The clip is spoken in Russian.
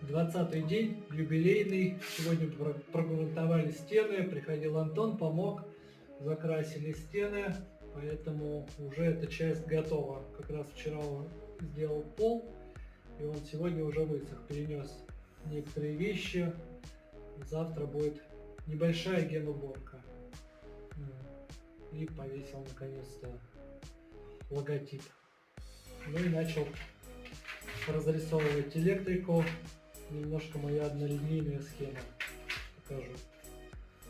20-й день, юбилейный. Сегодня прогрунтовали стены, приходил Антон, помог, закрасили стены, поэтому уже эта часть готова. Как раз вчера он сделал пол, и он сегодня уже высох, перенес некоторые вещи. Завтра будет небольшая генуборка. И повесил наконец-то логотип. Ну и начал разрисовывать электрику. Немножко моя однолинейная схема. Покажу.